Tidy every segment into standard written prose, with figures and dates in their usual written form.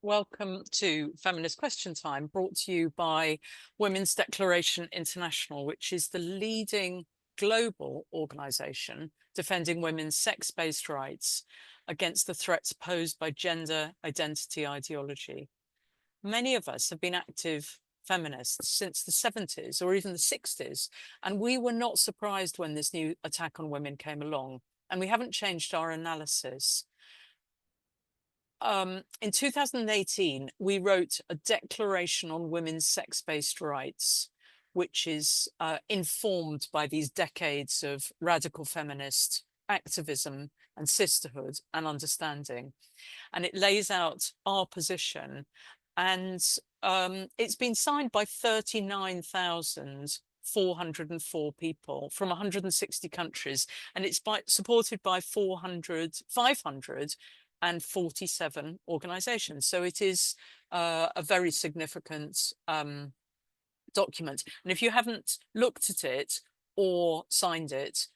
Welcome to Feminist Question Time, brought to you by Women's Declaration International, which is the leading global organisation defending women's sex-based rights against the threats posed by gender identity ideology. Many of us have been active feminists since the 70s or even the 60s, and we were not surprised when this new attack on women came along, and we haven't changed our analysis. In 2018, we wrote a declaration on women's sex-based rights, which is informed by these decades of radical feminist activism and sisterhood and understanding. And it lays out our position. And it's been signed by 39,404 people from 160 countries. And it's supported by 547 organizations. So it is a very significant document. And if you haven't looked at it or signed it,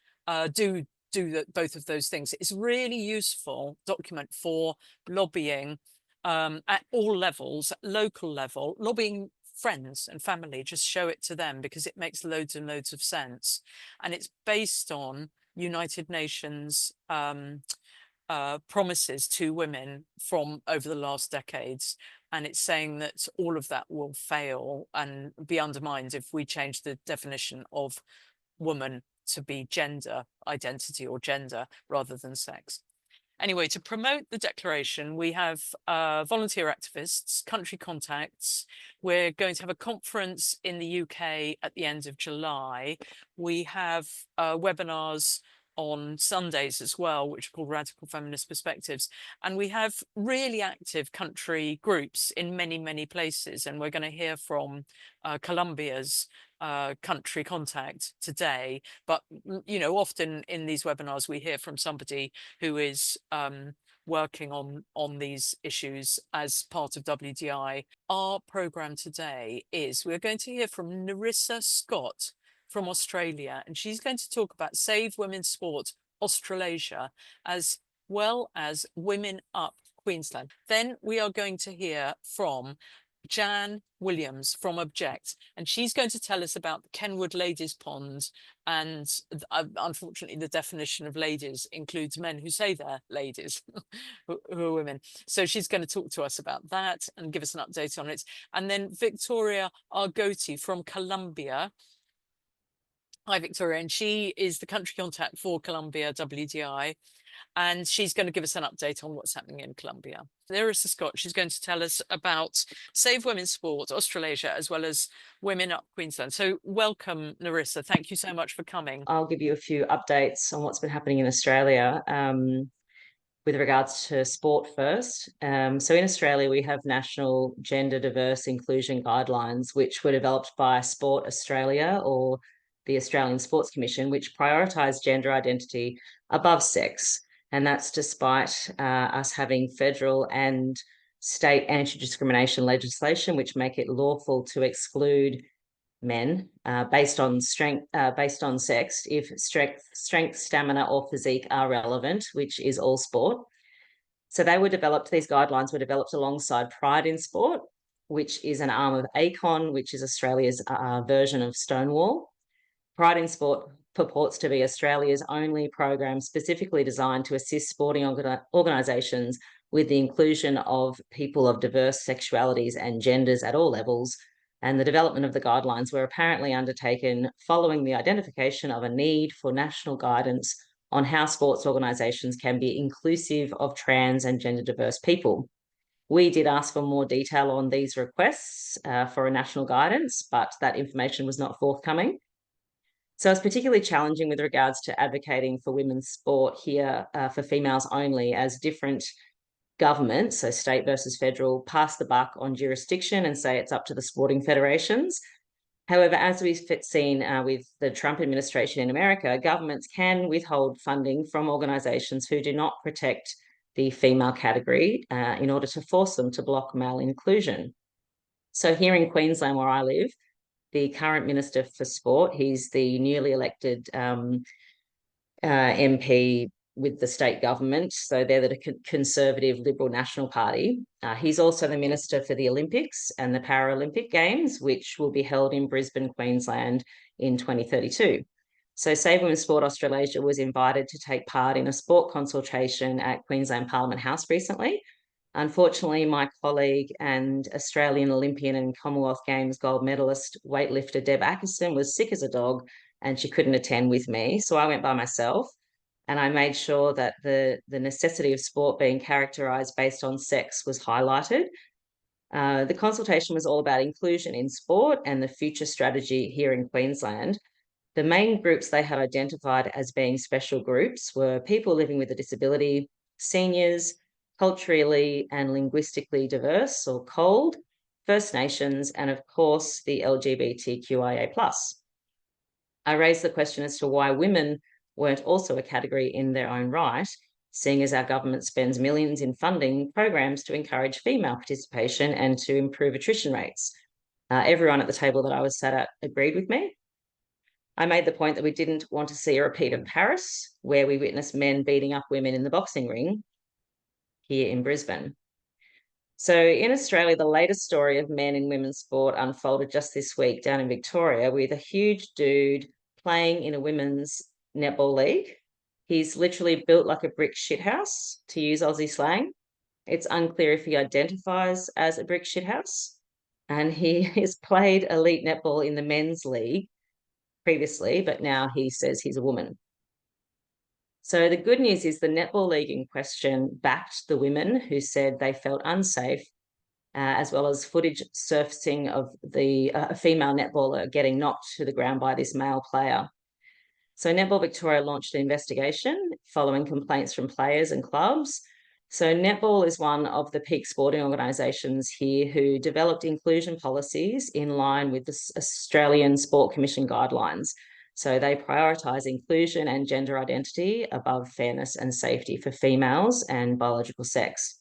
do both of those things. It's a really useful document for lobbying at all levels, at local level, lobbying friends and family, just show it to them because it makes loads and loads of sense. And it's based on United Nations promises to women from over the last decades. And it's saying that all of that will fail and be undermined if we change the definition of woman to be gender identity or gender rather than sex. Anyway, to promote the declaration, we have volunteer activists, country contacts. We're going to have a conference in the UK at the end of July. We have webinars on Sundays as well, which are called Radical Feminist Perspectives. And we have really active country groups in many, many places. And we're going to hear from Colombia's country contact today. But, you know, often in these webinars, we hear from somebody who is working on these issues as part of WDI. Our programme today is we're going to hear from Nerissa Scott from Australia, and she's going to talk about Save Women's Sport Australasia as well as Women Up Queensland. Then we are going to hear from Jan Williams from Object, and she's going to tell us about the Kenwood Ladies Pond. And unfortunately, the definition of ladies includes men who say they're ladies, who are women. So she's going to talk to us about that and give us an update on it. And then Victoria Argoty from Colombia. Hi, Victoria, and she is the country contact for Colombia WDI, and she's going to give us an update on what's happening in Colombia. Nerissa Scott, she's going to tell us about Save Women's Sport Australasia, as well as Women Up Queensland. So welcome, Nerissa. Thank you so much for coming. I'll give you a few updates on what's been happening in Australia with regards to sport first. So in Australia, we have national gender diverse inclusion guidelines, which were developed by Sport Australia or the Australian Sports Commission, which prioritise gender identity above sex. And that's despite us having federal and state anti-discrimination legislation, which make it lawful to exclude men based on sex if strength, stamina, or physique are relevant, which is all sport. So these guidelines were developed alongside Pride in Sport, which is an arm of ACON, which is Australia's version of Stonewall. Pride in Sport purports to be Australia's only program specifically designed to assist sporting organisations with the inclusion of people of diverse sexualities and genders at all levels. And the development of the guidelines were apparently undertaken following the identification of a need for national guidance on how sports organisations can be inclusive of trans and gender diverse people. We did ask for more detail on these requests for a national guidance, but that information was not forthcoming. So it's particularly challenging with regards to advocating for women's sport here for females only, as different governments, so state versus federal, pass the buck on jurisdiction and say it's up to the sporting federations. However, as we've seen with the Trump administration in America, governments can withhold funding from organisations who do not protect the female category in order to force them to block male inclusion. So here in Queensland, where I live, the current Minister for Sport, he's the newly elected MP with the state government. So they're the Conservative Liberal National Party. He's also the Minister for the Olympics and the Paralympic Games, which will be held in Brisbane, Queensland in 2032. So Save Women's Sport Australasia was invited to take part in a sport consultation at Queensland Parliament House recently. Unfortunately, my colleague and Australian Olympian and Commonwealth Games gold medalist weightlifter Deb Ackerson was sick as a dog and she couldn't attend with me. So I went by myself. And I made sure that the necessity of sport being characterised based on sex was highlighted. The consultation was all about inclusion in sport and the future strategy here in Queensland. The main groups they had identified as being special groups were people living with a disability, seniors, culturally and linguistically diverse or COLD, First Nations, and of course the LGBTQIA+. I raised the question as to why women weren't also a category in their own right, seeing as our government spends millions in funding programs to encourage female participation and to improve attrition rates. Everyone at the table that I was sat at agreed with me. I made the point that we didn't want to see a repeat of Paris, where we witnessed men beating up women in the boxing ring, here in Brisbane. So in Australia, the latest story of men in women's sport unfolded just this week down in Victoria with a huge dude playing in a women's netball league. He's literally built like a brick shithouse, to use Aussie slang. It's unclear if he identifies as a brick shithouse. And he has played elite netball in the men's league previously, but now he says he's a woman. So the good news is the netball league in question backed the women who said they felt unsafe, as well as footage surfacing of the female netballer getting knocked to the ground by this male player. So Netball Victoria launched an investigation following complaints from players and clubs. So Netball is one of the peak sporting organisations here who developed inclusion policies in line with the Australian Sport Commission guidelines. So they prioritise inclusion and gender identity above fairness and safety for females and biological sex.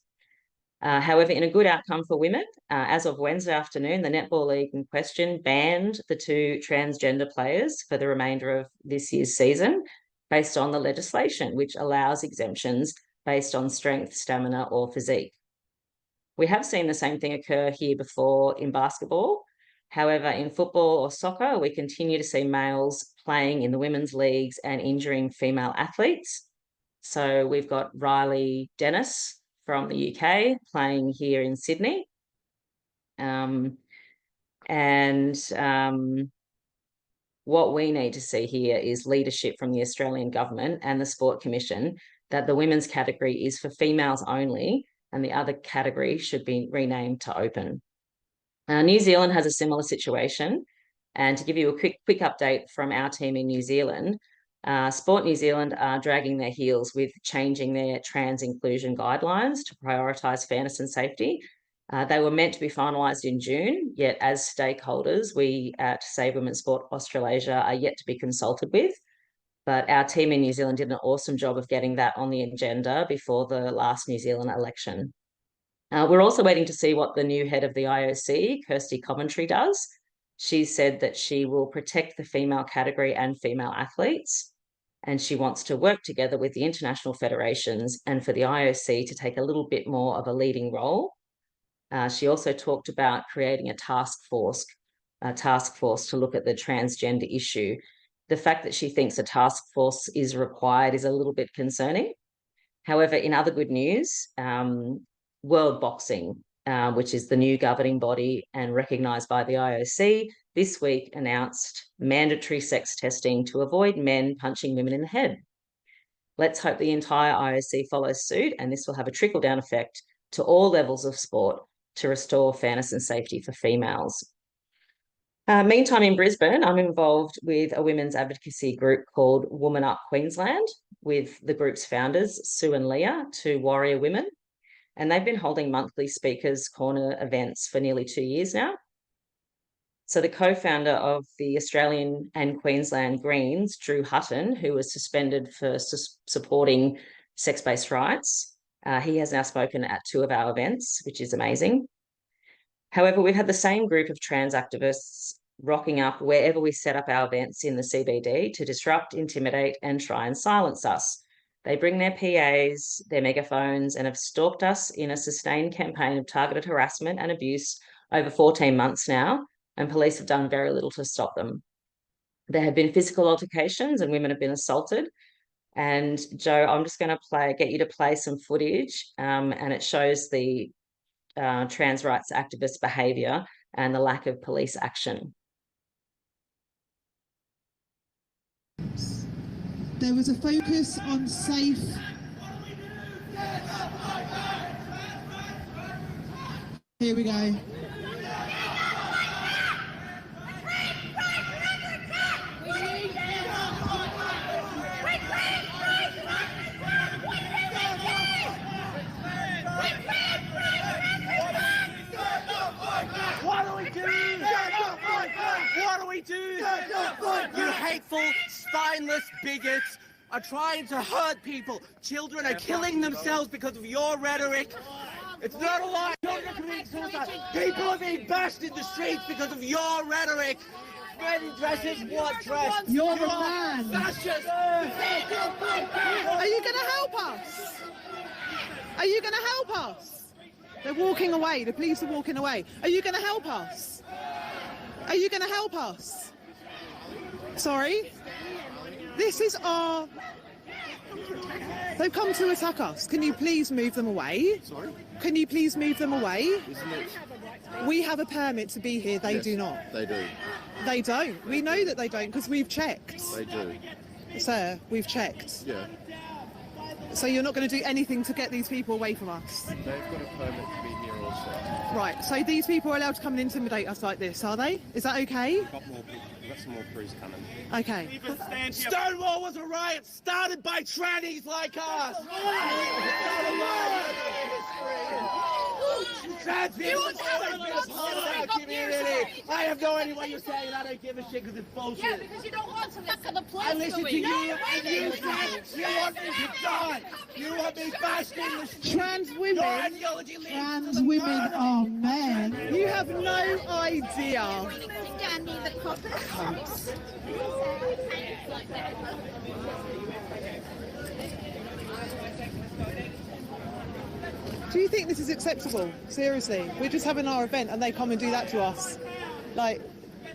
However, in a good outcome for women, as of Wednesday afternoon, the Netball League in question banned the two transgender players for the remainder of this year's season based on the legislation, which allows exemptions based on strength, stamina, or physique. We have seen the same thing occur here before in basketball. However, in football or soccer, we continue to see males playing in the women's leagues and injuring female athletes. So we've got Riley Dennis from the UK playing here in Sydney. What we need to see here is leadership from the Australian government and the Sport Commission that the women's category is for females only and the other category should be renamed to open. New Zealand has a similar situation. And to give you a quick update from our team in New Zealand, Sport New Zealand are dragging their heels with changing their trans inclusion guidelines to prioritise fairness and safety. They were meant to be finalised in June, yet as stakeholders, we at Save Women's Sport Australasia are yet to be consulted with. But our team in New Zealand did an awesome job of getting that on the agenda before the last New Zealand election. We're also waiting to see what the new head of the IOC, Kirsty Coventry, does. She said that she will protect the female category and female athletes, and she wants to work together with the international federations and for the IOC to take a little bit more of a leading role. She also talked about creating a task force to look at the transgender issue. The fact that she thinks a task force is required is a little bit concerning. However, in other good news, World Boxing, which is the new governing body and recognised by the IOC, this week announced mandatory sex testing to avoid men punching women in the head. Let's hope the entire IOC follows suit, and this will have a trickle-down effect to all levels of sport to restore fairness and safety for females. Meantime, in Brisbane, I'm involved with a women's advocacy group called Woman Up Queensland with the group's founders, Sue and Leah, two warrior women. And they've been holding monthly Speakers Corner events for nearly 2 years now. So the co-founder of the Australian and Queensland Greens, Drew Hutton, who was suspended for supporting sex-based rights, he has now spoken at 2 of our events, which is amazing. However, we've had the same group of trans activists rocking up wherever we set up our events in the CBD to disrupt, intimidate, and try and silence us. They bring their PAs, their megaphones, and have stalked us in a sustained campaign of targeted harassment and abuse over 14 months now, and police have done very little to stop them. There have been physical altercations and women have been assaulted. And Joe, I'm just going to get you to play some footage, and it shows the trans rights activist behaviour and the lack of police action. There was a focus on safe. Here we go. What do we do? What do we do? You hateful, spineless bigots are trying to hurt people. Children are killing themselves because of your rhetoric. It's not a lie. Children are committing suicide. People are being bashed in the streets because of your rhetoric. Men in dresses, what dress? You're the man. Fascist. Are you going to help us? Are you going to help us? They're walking away. The police are walking away. Are you going to help us? Are you going to help us? Sorry? This is our... They've come to attack us. Can you please move them away? Sorry? Can you please move them away? Isn't it? We have a permit to be here. They Yes, do not. They do. They don't. We know that they don't because we've checked. They do. Sir, we've checked. Yeah. So you're not going to do anything to get these people away from us? They've got a permit to be here also. Right, so these people are allowed to come and intimidate us like this, are they? Is that okay? We've got some more crews coming. Okay. Stonewall was a riot started by trannies like us. Trans people have always been a part of our community. I have no idea what you're saying, and I don't give a shit because it's bullshit. Yeah, because you don't want to look at the police. I listen to you, and you said you want me to die. You want me bashed in the street. Trans women. Your ideology leads Trans to the women murder. are men. You have no idea. Danny the copper cunts. Do you think this is acceptable? Seriously, we're just having our event and they come and do that to us. Like,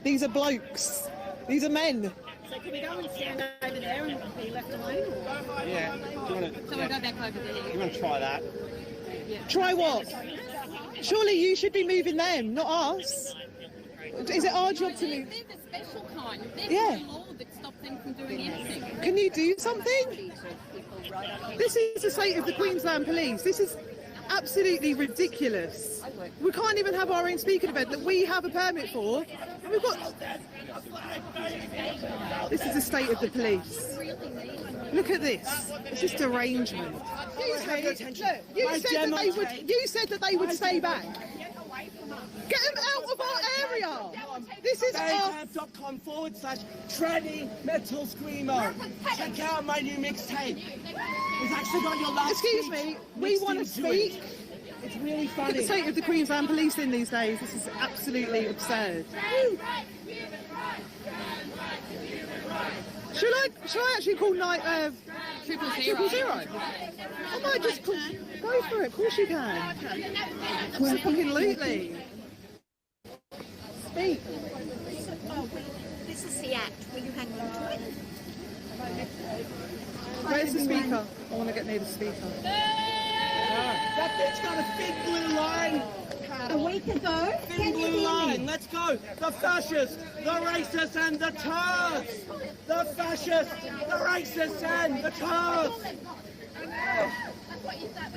these are blokes. These are men. So can we go and stand over there and be left alone? Yeah. Do you want So we go back over there. to try that? Try what? Surely you should be moving them, not us. Is it our job to move? They're the special kind. They're Yeah. the law that stops them from doing anything. Can you do something? This is the state of the Queensland Police. This is absolutely ridiculous. We can't even have our own speaking event that we have a permit for. And we've got... This is the state of the police. Look at this. It's just derangement. You said that they would stay back. Get them out of our area. This is our... Bandcamp.com/tranny metal screamer. Check out my new mixtape. It's actually got your last Excuse me, we want to speak. It's really Look at funny. the state of the Queensland Police in these days. This is absolutely absurd. Shall I actually call Triple Zero? I might just go for it. Of course you can. Absolutely. Speak. This is the act. Will you hang on to it? Where's the speaker? I want to get near the speaker. That bitch got a thin blue line. A week ago, Thin blue line. Let's go. The fascists, the racists, and the turds. The fascists, the racists, and the turds.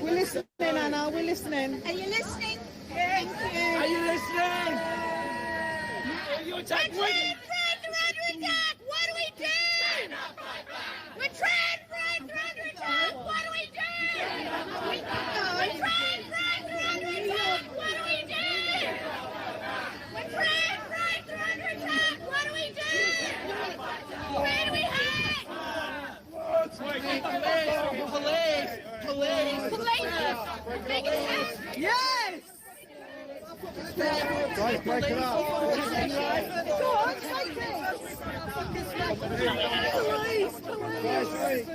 We're listening, Anna. We're listening. Are you listening? Thank you. Are you listening? You attack women. We're under attack. What do we do? We're trans rights are under attack. What do we do? We're trans rights are under attack. What do we do? We're trans rights are under attack. What do we do? Where do we hide? Police. Police. Big attack. Yes! Break it up. Go on, take it.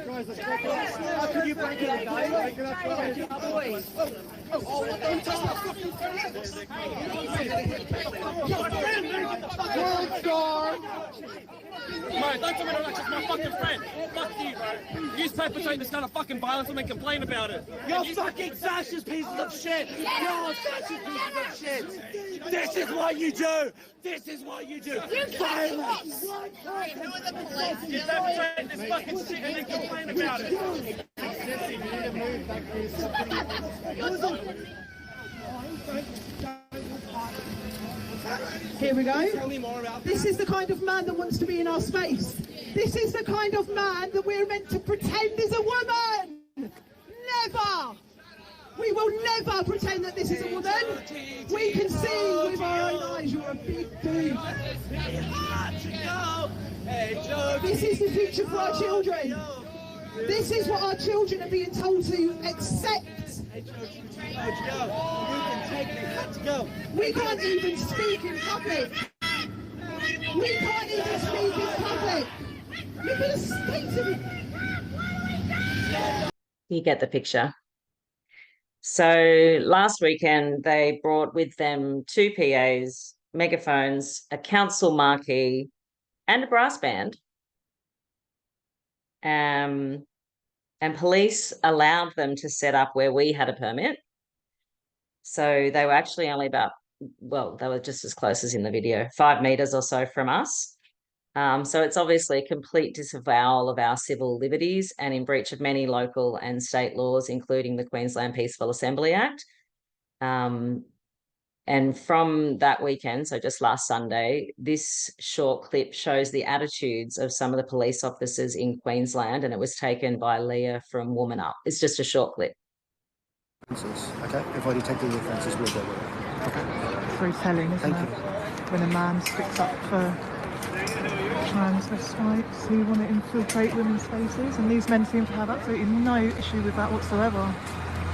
Guys, let's break it up. How can you break it up, guys? Break it up, guys. World star. Mate, don't tell me to relax, it's my fucking friend. Fuck you, bro. You perpetrate this kind of fucking violence and then complain about it. You're fucking fascist pieces of shit! You're fascist pieces of shit! This is what you do! This is what you do! Violence! You perpetrate this fucking shit and then complain about it. Here we go. This is the kind of man that wants to be in our space. This is the kind of man that we're meant to pretend is a woman. Never. We will never pretend that this is a woman. We can see with our own eyes you're a big dude. This is the future for our children. This is what our children are being told to accept. We can't even speak in public. We can't even speak in public. We're going to speak to them. You get the picture. So last weekend, they brought with them 2 PAs, megaphones, a council marquee, and a brass band. And police allowed them to set up where we had a permit. So they were actually only about, well, they were just as close as in the video, 5 meters or so from us. So it's obviously a complete disavowal of our civil liberties and in breach of many local and state laws, including the Queensland Peaceful Assembly Act. And from that weekend, so just last Sunday, this short clip shows the attitudes of some of the police officers in Queensland, and it was taken by Leah from Woman Up. It's just a short clip. Okay, if I detect any offences, we'll go with it. Okay. It's very telling, isn't Thank it? you. When a man sticks up for transvestites who want to infiltrate women's spaces, and these men seem to have absolutely no issue with that whatsoever.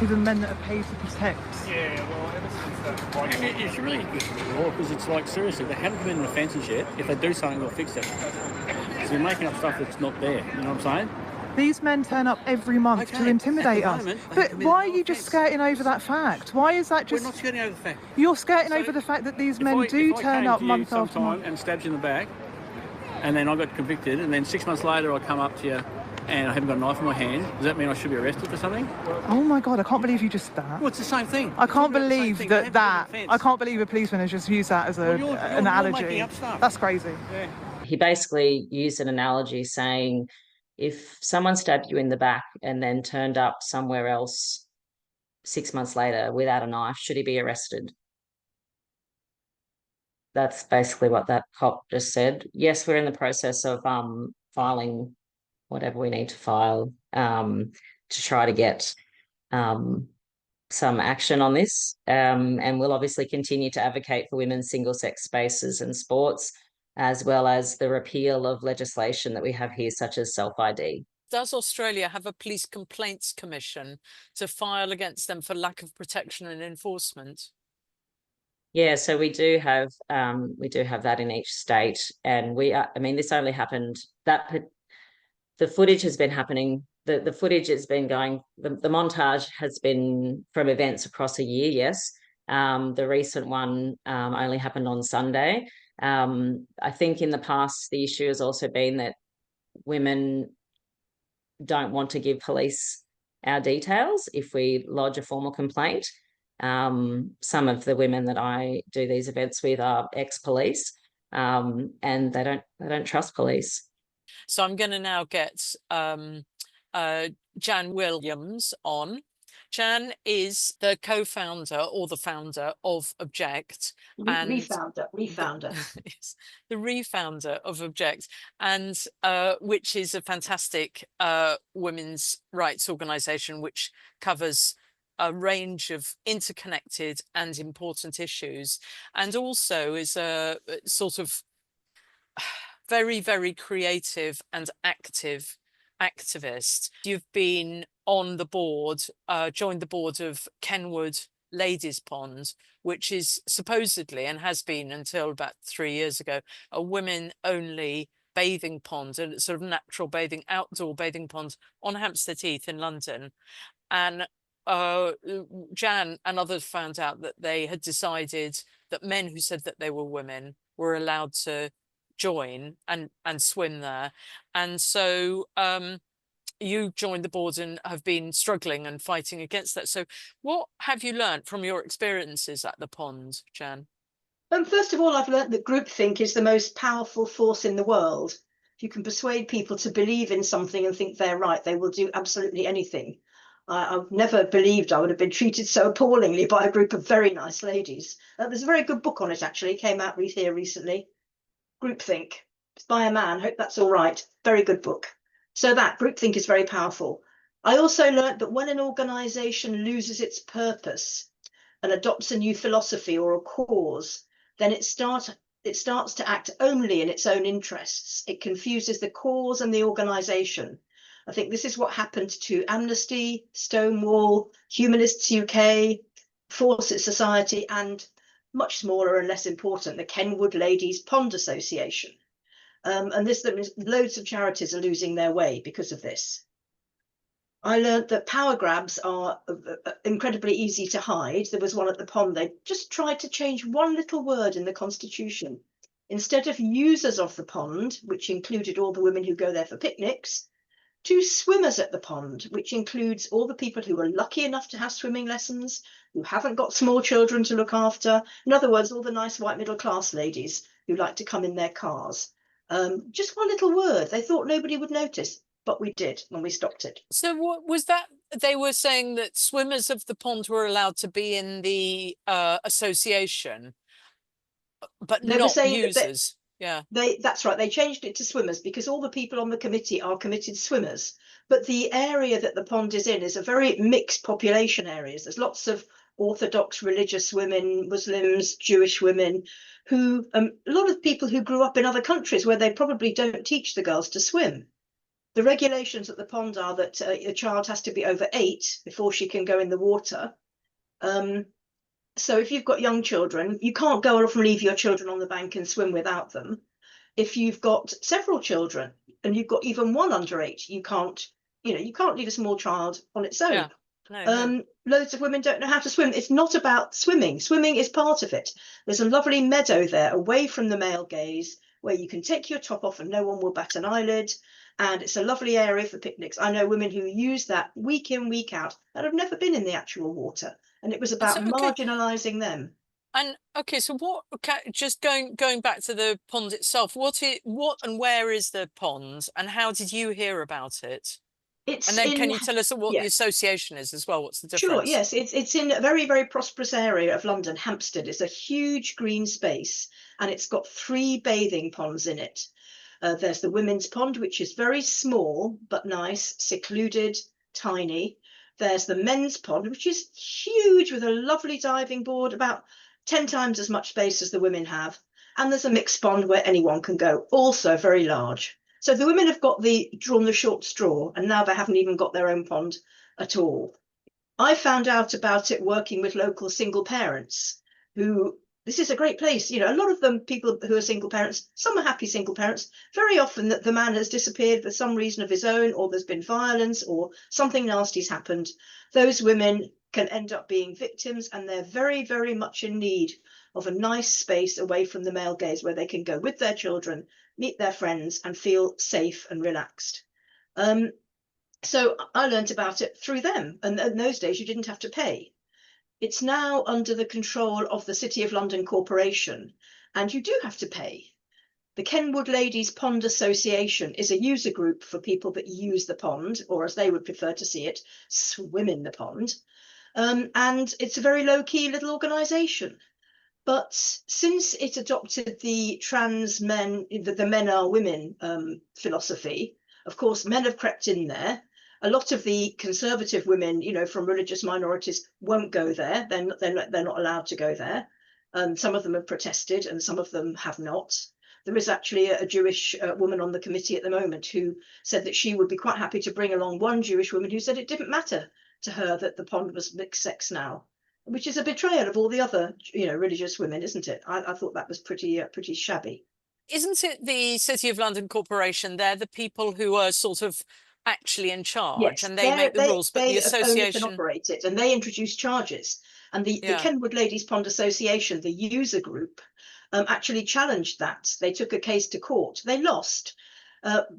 Even men that are paid to protect. Yeah, well, ever since that... It's really law, because it's like, seriously, they haven't committed offences yet. If they do something, they'll fix it. So you're making up stuff that's not there, you know what I'm saying? These men turn up every month to intimidate us. But why are you just skirting over that fact? Why is that just... We're not skirting over the fact. You're skirting over the fact that these men do turn up month after month. And stabs you in the back, and then I got convicted, and then 6 months later I come up to you and I haven't got a knife in my hand, does that mean I should be arrested for something? Oh my God, I can't believe you just did that. Well, it's the same thing. I can't believe I can't believe a policeman has just used that as an analogy. Making up stuff. That's crazy. Yeah. He basically used an analogy saying, if someone stabbed you in the back and then turned up somewhere else 6 months later without a knife, should he be arrested? That's basically what that cop just said. Yes, we're in the process of filing whatever we need to file to try to get some action on this. And we'll obviously continue to advocate for women's single-sex spaces and sports, as well as the repeal of legislation that we have here, such as self-ID. Does Australia have a police complaints commission to file against them for lack of protection and enforcement? Yeah, so we do have that in each state, and this only happened the footage has been happening. The footage has been going. The montage has been from events across a year. Yes, the recent one only happened on Sunday. I think in the past the issue has also been that women don't want to give police our details if we lodge a formal complaint. Some of the women that I do these events with are ex-police, and they don't trust police. So I'm going to now get Jan Williams on. Jan is the co-founder or the founder of Object. And Refounder. Yes, the refounder of Object, and which is a fantastic women's rights organisation which covers a range of interconnected and important issues, and also is a sort of very, very creative and activist. You've been on the board, joined the board of Kenwood ladies' pond, which is supposedly, and has been until about 3 years ago, a women-only bathing pond, and sort of natural bathing, outdoor bathing pond on Hampstead Heath in London. And Jan and others found out that they had decided that men who said that they were women were allowed to join and swim there. And so you joined the board and have been struggling and fighting against that. So what have you learned from your experiences at the pond, Jan? First of all, I've learned that groupthink is the most powerful force in the world. If you can persuade people to believe in something and think they're right, they will do absolutely anything. I've never believed I would have been treated so appallingly by a group of very nice ladies. There's a very good book on it, actually, came out here recently. Groupthink. It's by a man. Hope that's all right. Very good book. So that groupthink is very powerful. I also learned that when an organisation loses its purpose and adopts a new philosophy or a cause, then it starts to act only in its own interests. It confuses the cause and the organisation. I think this is what happened to Amnesty, Stonewall, Humanists UK, Fawcett Society, and much smaller and less important, the Kenwood Ladies Pond Association. And this, loads of charities are losing their way because of this. I learned that power grabs are incredibly easy to hide. There was one at the pond. They just tried to change one little word in the Constitution. Instead of users of the pond, which included all the women who go there for picnics, to swimmers at the pond, which includes all the people who are lucky enough to have swimming lessons, who haven't got small children to look after. In other words, all the nice white middle class ladies who like to come in their cars. Just one little word. They thought nobody would notice, but we did when we stopped it. So what was that? They were saying that swimmers of the pond were allowed to be in the association, but They not were saying users. Yeah, that's right. They changed it to swimmers because all the people on the committee are committed swimmers. But the area that the pond is in is a very mixed population area. There's lots of Orthodox religious women, Muslims, Jewish women, who a lot of people who grew up in other countries where they probably don't teach the girls to swim. The regulations at the pond are that a child has to be over 8 before she can go in the water. So if you've got young children, you can't go off and leave your children on the bank and swim without them. If you've got several children and you've got even one under 8, you can't leave a small child on its own. Yeah. No. Loads of women don't know how to swim. It's not about swimming. Swimming is part of it. There's a lovely meadow there away from the male gaze where you can take your top off and no one will bat an eyelid. And it's a lovely area for picnics. I know women who use that week in, week out and have never been in the actual water. And it was about marginalising them. And okay, so what? Just going back to the pond itself. What and where is the pond, and how did you hear about it? And then can you tell us what the association is as well? What's the difference? Sure. Yes, it's in a very, very prosperous area of London, Hampstead. It's a huge green space, and it's got 3 bathing ponds in it. There's the women's pond, which is very small but nice, secluded, tiny. There's the men's pond, which is huge with a lovely diving board, about 10 times as much space as the women have. And there's a mixed pond where anyone can go, also very large. So the women have drawn the short straw, and now they haven't even got their own pond at all. I found out about it working with local single parents who, this is a great place. You know, a lot of them, people who are single parents, some are happy single parents. Very often that the man has disappeared for some reason of his own, or there's been violence or something nasty's happened. Those women can end up being victims, and they're very, very much in need of a nice space away from the male gaze where they can go with their children, meet their friends and feel safe and relaxed. So I learned about it through them. And in those days, you didn't have to pay. It's now under the control of the City of London Corporation, and you do have to pay. The Kenwood Ladies Pond Association is a user group for people that use the pond, or as they would prefer to see it, swim in the pond. And it's a very low-key little organisation. But since it adopted the trans men, the men are women philosophy, of course, men have crept in there. A lot of the conservative women, you know, from religious minorities won't go there. They're not allowed to go there. Some of them have protested and some of them have not. There is actually a Jewish woman on the committee at the moment who said that she would be quite happy to bring along one Jewish woman who said it didn't matter to her that the pond was mixed sex now. which is a betrayal of all the other, religious women, isn't it? I thought that was pretty shabby. Isn't it the City of London Corporation? They're the people who are sort of actually in charge, Yes, and they make the rules, but the they own it and association, operate it, and they introduce charges. And the Kenwood Ladies Pond Association, the user group, actually challenged that. They took a case to court. They lost,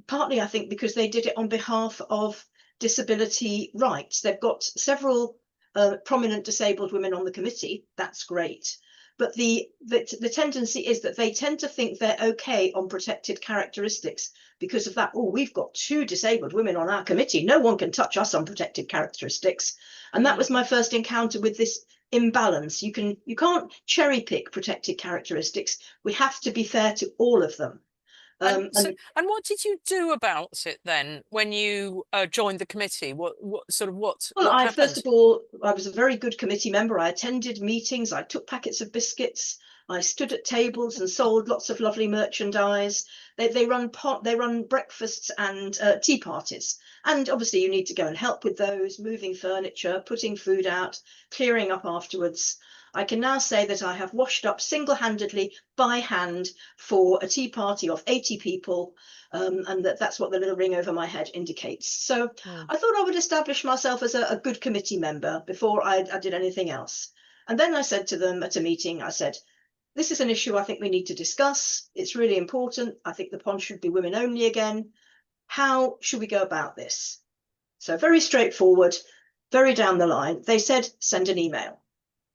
partly, I think, because they did it on behalf of disability rights. They've got several prominent disabled women on the committee. That's great. But the tendency is that they tend to think they're okay on protected characteristics because of that. Oh, we've got 2 disabled women on our committee. No one can touch us on protected characteristics. And that was my first encounter with this imbalance. You can't cherry pick protected characteristics. We have to be fair to all of them. And what did you do about it then when you joined the committee? What happened? First of all, I was a very good committee member. I attended meetings. I took packets of biscuits. I stood at tables and sold lots of lovely merchandise. They run breakfasts and tea parties. And obviously you need to go and help with those, moving furniture, putting food out, clearing up afterwards. I can now say that I have washed up single-handedly by hand for a tea party of 80 people, and that's what the little ring over my head indicates. So I thought I would establish myself as a good committee member before I did anything else. And then I said to them at a meeting, I said, this is an issue I think we need to discuss. It's really important. I think the pond should be women only again. How should we go about this? So very straightforward, very down the line. They said, send an email.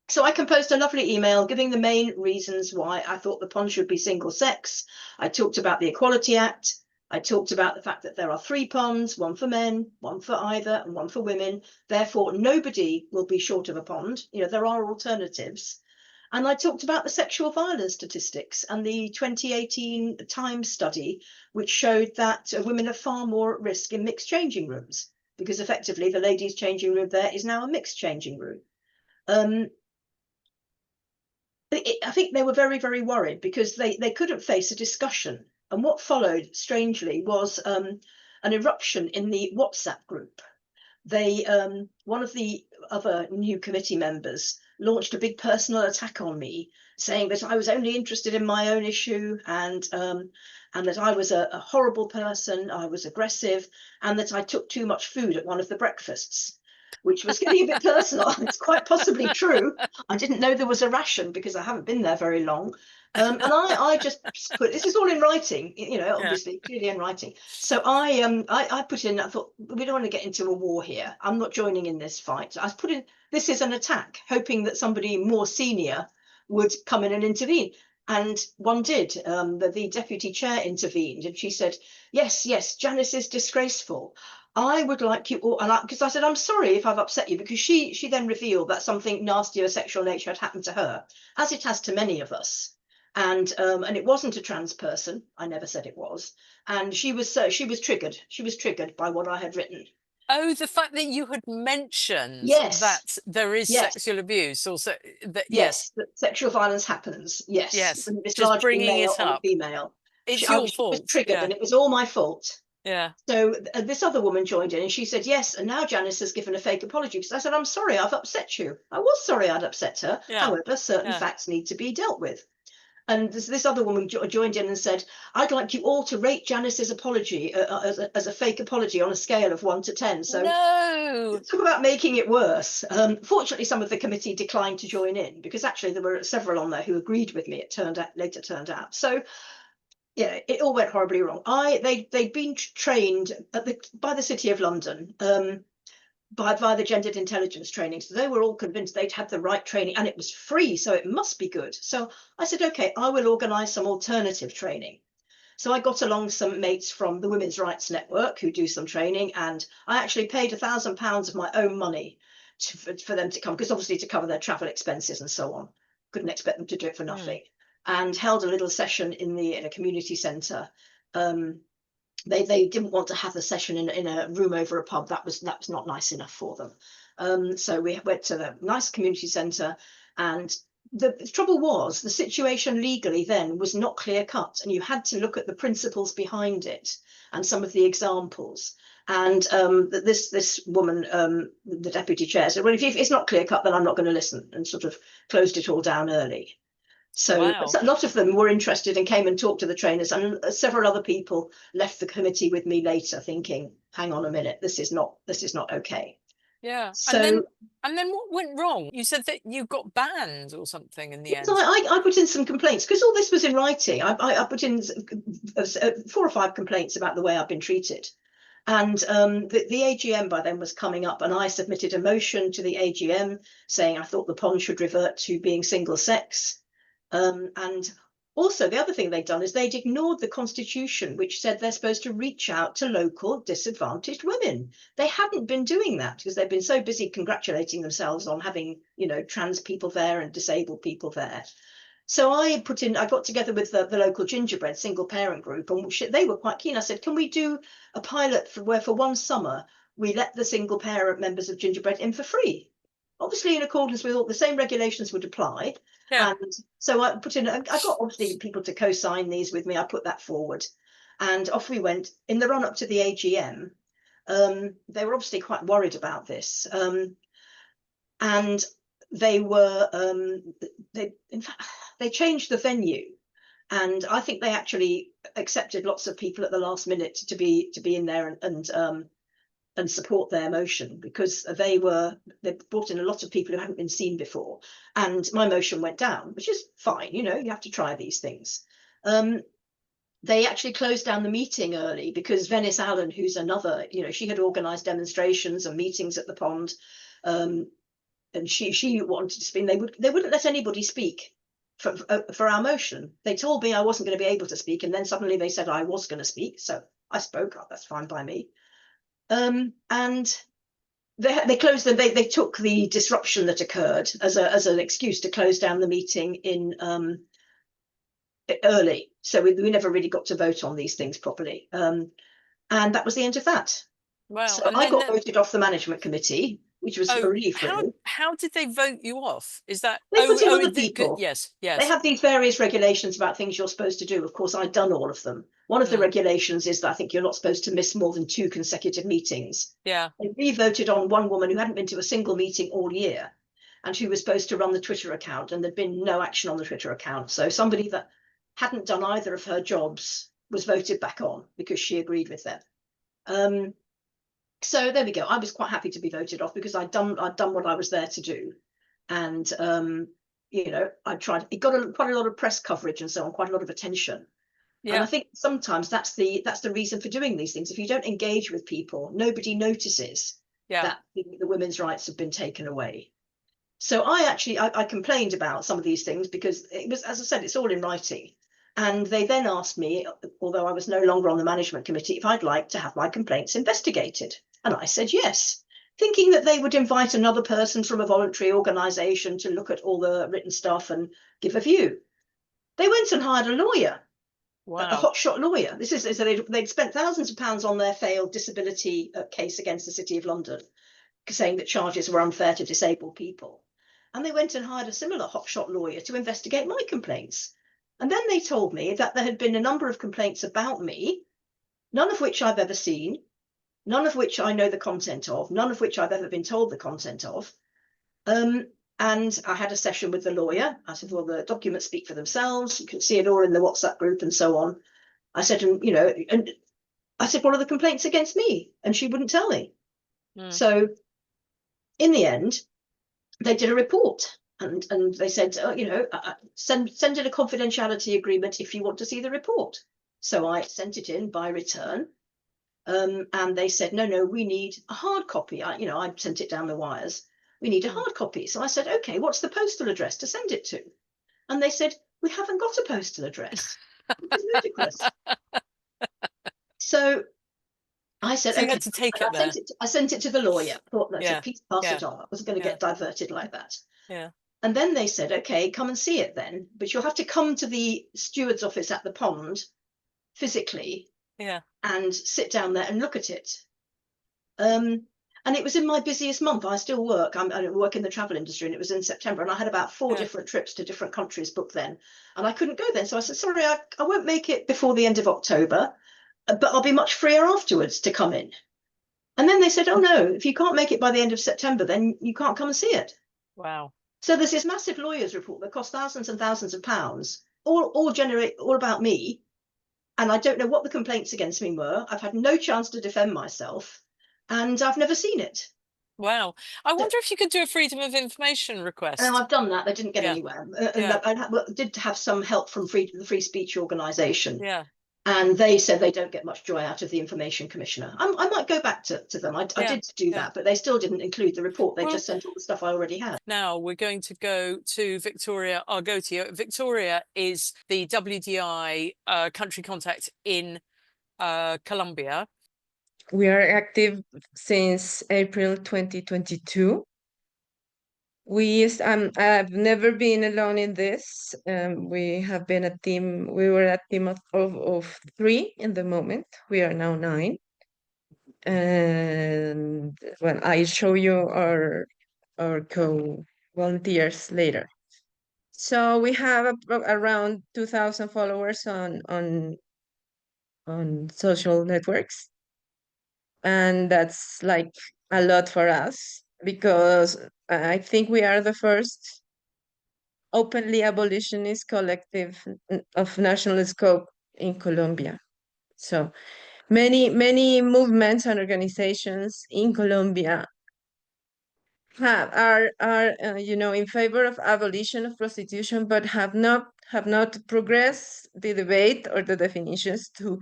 So I composed a lovely email giving the main reasons why I thought the pond should be single sex. I talked about the Equality Act. I talked about the fact that there are 3 ponds, 1 for men, 1 for either, and 1 for women. Therefore, nobody will be short of a pond. There are alternatives. And I talked about the sexual violence statistics and the 2018 Times study, which showed that women are far more at risk in mixed changing rooms, because effectively the ladies' changing room there is now a mixed changing room. I think they were very, very worried because they couldn't face a discussion. And what followed, strangely, was an eruption in the WhatsApp group. One of the other new committee members launched a big personal attack on me, saying that I was only interested in my own issue and that I was a horrible person, I was aggressive, and that I took too much food at one of the breakfasts, which was getting a bit personal. It's quite possibly true. I didn't know there was a ration because I haven't been there very long. And I just put, this is all in writing, obviously, clearly in writing. So I put in, I thought, we don't want to get into a war here. I'm not joining in this fight. So I put in, this is an attack, hoping that somebody more senior would come in and intervene. And one did. The deputy chair intervened and she said, yes, Janice is disgraceful. I would like you all, because I said, I'm sorry if I've upset you, because she then revealed that something nasty of a sexual nature had happened to her, as it has to many of us. And it wasn't a trans person. I never said it was. And she was triggered. She was triggered by what I had written. Oh, the fact that you had mentioned that there is sexual abuse, also that that sexual violence happens. Yes, it's just bringing it up. Female. It's your fault. Was triggered, and it was all my fault. Yeah. So this other woman joined in and she said, yes, and now Janice has given a fake apology. Because I said, I'm sorry, I've upset you. I was sorry I'd upset her. Yeah. However, certain facts need to be dealt with. And this other woman joined in and said, I'd like you all to rate Janice's apology as a fake apology on a scale of 1 to 10. So no. Talk about making it worse. Fortunately, some of the committee declined to join in because actually there were several on there who agreed with me, later turned out. So yeah, it all went horribly wrong. They'd been trained by the City of London via the gendered intelligence training. So they were all convinced they'd had the right training and it was free, so it must be good. So I said, okay, I will organise some alternative training. So I got along some mates from the Women's Rights Network who do some training, and I actually paid £1,000 of my own money for them to come, because obviously to cover their travel expenses and so on. Couldn't expect them to do it for nothing. And held a little session in a community centre. They didn't want to have the session in a room over a pub. That was not nice enough for them. So we went to the nice community centre, and the trouble was the situation legally then was not clear cut, and you had to look at the principles behind it and some of the examples. And this woman, the deputy chair, said, well, if it's not clear cut, then I'm not going to listen, and sort of closed it all down early. So Wow. a lot of them were interested and came and talked to the trainers, and several other people left the committee with me later thinking, hang on a minute, this is not okay. Yeah. So and then what went wrong? You said that you got banned or something in the end. I put in some complaints because all this was in writing. I put in 4 or 5 complaints about the way I've been treated. And the AGM by then was coming up, and I submitted a motion to the AGM saying I thought the pond should revert to being single sex. And also the other thing they'd done is they'd ignored the constitution, which said they're supposed to reach out to local disadvantaged women. They hadn't been doing that because they've been so busy congratulating themselves on having, you know, trans people there and disabled people there. So I got together with the local gingerbread single parent group, and they were quite keen. I said, can we do a pilot where for one summer we let the single parent members of gingerbread in for free? Obviously in accordance with all the same regulations would apply. Yeah. And so I got obviously people to co-sign these with me. I put that forward, and off we went. In the run up to the AGM, they were obviously quite worried about this, and they were in fact they changed the venue, and I think they actually accepted lots of people at the last minute to be in there and support their motion, because they brought in a lot of people who hadn't been seen before, and my motion went down, which is fine. You know, you have to try these things. They actually closed down the meeting early because Venice Allen, who's another, you know, she had organised demonstrations and meetings at the pond, and she wanted to speak. They wouldn't let anybody speak for our motion. They told me I wasn't going to be able to speak, and then suddenly they said I was going to speak, so I spoke up. That's fine by me. And they closed them. They took the disruption that occurred as an excuse to close down the meeting in early. So we never really got to vote on these things properly. And that was the end of that. Wow. So I got voted off the management committee, which was a relief. How did they vote you off? Is that they put in other people? Yes. They have these various regulations about things you're supposed to do. Of course, I'd done all of them. One of the regulations is that I think you're not supposed to miss more than 2 consecutive meetings. Yeah. They re-voted on one woman who hadn't been to a single meeting all year, and who was supposed to run the Twitter account, and there'd been no action on the Twitter account. So somebody that hadn't done either of her jobs was voted back on because she agreed with them. So there we go. I was quite happy to be voted off because I'd done what I was there to do, and you know, I tried. It got quite a lot of press coverage and so on, quite a lot of attention. Yeah. And I think sometimes that's the reason for doing these things. If you don't engage with people, nobody notices that the women's rights have been taken away. So I complained about some of these things because it was, as I said, it's all in writing. And they then asked me, although I was no longer on the management committee, if I'd like to have my complaints investigated. And I said yes, thinking that they would invite another person from a voluntary organisation to look at all the written stuff and give a view. They went and hired a lawyer, a hotshot lawyer. This is so they'd spent thousands of pounds on their failed disability case against the City of London, saying that charges were unfair to disabled people. And they went and hired a similar hotshot lawyer to investigate my complaints. And then they told me that there had been a number of complaints about me, none of which I've ever seen, none of which I know the content of, none of which I've ever been told the content of. And I had a session with the lawyer. I said, well, the documents speak for themselves. You can see it all in the WhatsApp group and so on. I said, you know, and I said, what are the complaints against me? And she wouldn't tell me. So in the end, they did a report. And they said, you know, send in a confidentiality agreement if you want to see the report. So I sent it in by return. And they said, no, we need a hard copy. I sent it down the wires. We need a hard copy. So I said, OK, what's the postal address to send it to? And they said, we haven't got a postal address. It's ludicrous. So I said, so you had to take it there. I sent it to the lawyer. I thought, no, please pass it on. I wasn't going to get diverted like that. Yeah. And then they said, OK, come and see it then. But you'll have to come to the steward's office at the pond physically and sit down there and look at it. And And it was in my busiest month. I still work. I work in the travel industry, and it was in September, and I had about 4 different trips to different countries booked then, and I couldn't go then. So I said, sorry, I won't make it before the end of October, but I'll be much freer afterwards to come in. And then they said, oh no, if you can't make it by the end of September, then you can't come and see it. Wow. So there's this massive lawyer's report that costs thousands and thousands of pounds, all about me. And I don't know what the complaints against me were. I've had no chance to defend myself, and I've never seen it. Wow. I wonder if you could do a freedom of information request. And I've done that. They didn't get anywhere. I did have some help from the Free Speech Organisation. Yeah. And they said they don't get much joy out of the Information Commissioner. I might go back to them. I did do that, but they still didn't include the report. They just sent all the stuff I already had. Now we're going to go to Victoria Argoty. Victoria is the WDI country contact in Colombia. We are active since April 2022. I've never been alone in this. We have been a team. We were a team of 3 in the moment. We are now 9. And well, I show you our co-volunteers later. So we have around 2,000 followers on social networks, and that's like a lot for us, because I think we are the first openly abolitionist collective of national scope in Colombia. So many movements and organizations in Colombia are in favor of abolition of prostitution, but have not progressed the debate or the definitions to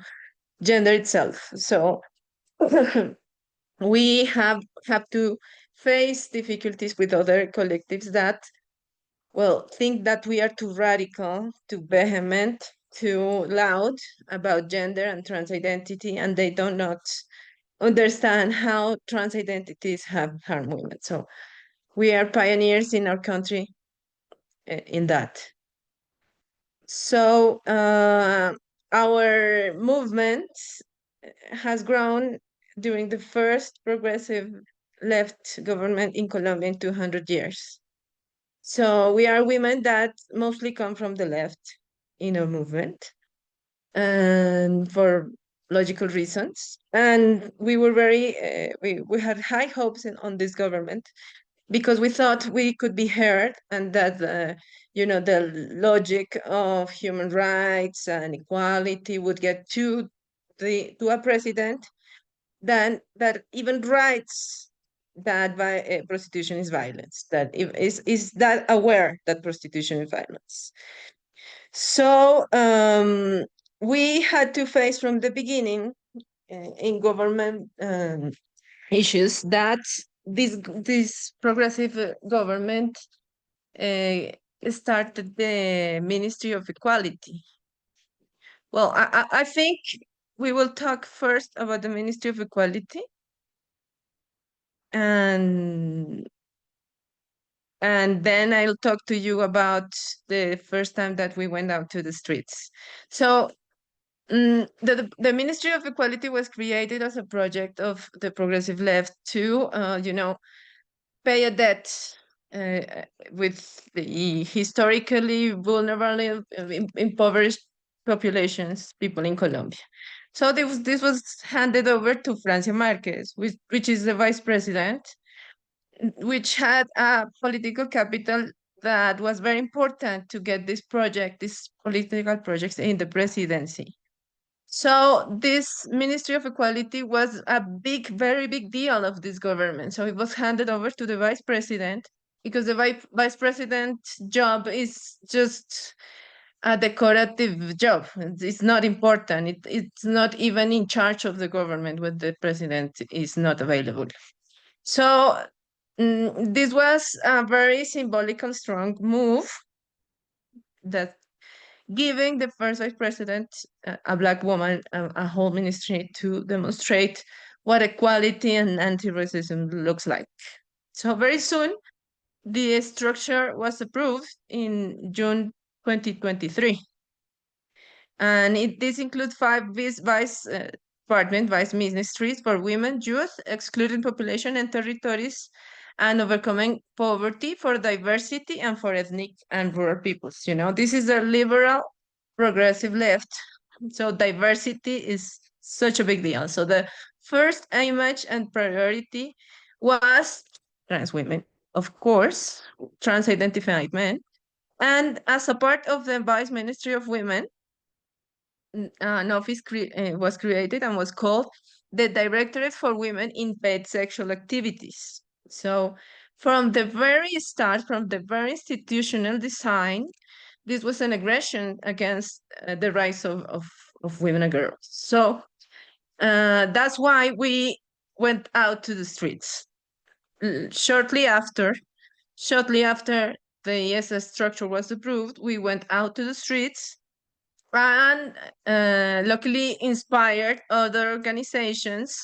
gender itself. So we have to face difficulties with other collectives that, well, think that we are too radical, too vehement, too loud about gender and trans identity, and they do not understand how trans identities have harmed women. So we are pioneers in our country in that. So our movement has grown during the first progressive left government in Colombia in 200 years. So we are women that mostly come from the left in our movement, and for logical reasons. And we were we had high hopes on this government, because we thought we could be heard, and that the logic of human rights and equality would get to a president that even writes that prostitution is violence, that is that aware that prostitution is violence. So we had to face from the beginning in government issues that this progressive government started the Ministry of Equality. Well, I think we will talk first about the Ministry of Equality, and then I'll talk to you about the first time that we went out to the streets. So the Ministry of Equality was created as a project of the progressive left to, pay a debt with the historically vulnerable, impoverished populations, people in Colombia. So this was handed over to Francia Marquez, which is the vice president, which had a political capital that was very important to get these political projects in the presidency. So this Ministry of Equality was a very big deal of this government. So it was handed over to the vice president, because the vice president's job is just a decorative job. It's not important. It's not even in charge of the government when the president is not available. So this was a very symbolic and strong move, that giving the first vice president, a Black woman, a whole ministry to demonstrate what equality and anti-racism looks like. So very soon, the structure was approved in June 2023. And this includes 5 vice Department, Vice Ministries for Women, Youth, Excluded Population and Territories, and Overcoming Poverty, for Diversity, and for Ethnic and Rural Peoples. You know, this is a liberal, progressive left. So diversity is such a big deal. So the first image and priority was trans women, of course, trans-identified men. And as a part of the Vice Ministry of Women, an office was created and was called the Directorate for Women in Paid Sexual Activities. So from the very start, from the very institutional design, this was an aggression against the rights of women and girls. So that's why we went out to the streets. Shortly after the ESS structure was approved, we went out to the streets and luckily inspired other organizations,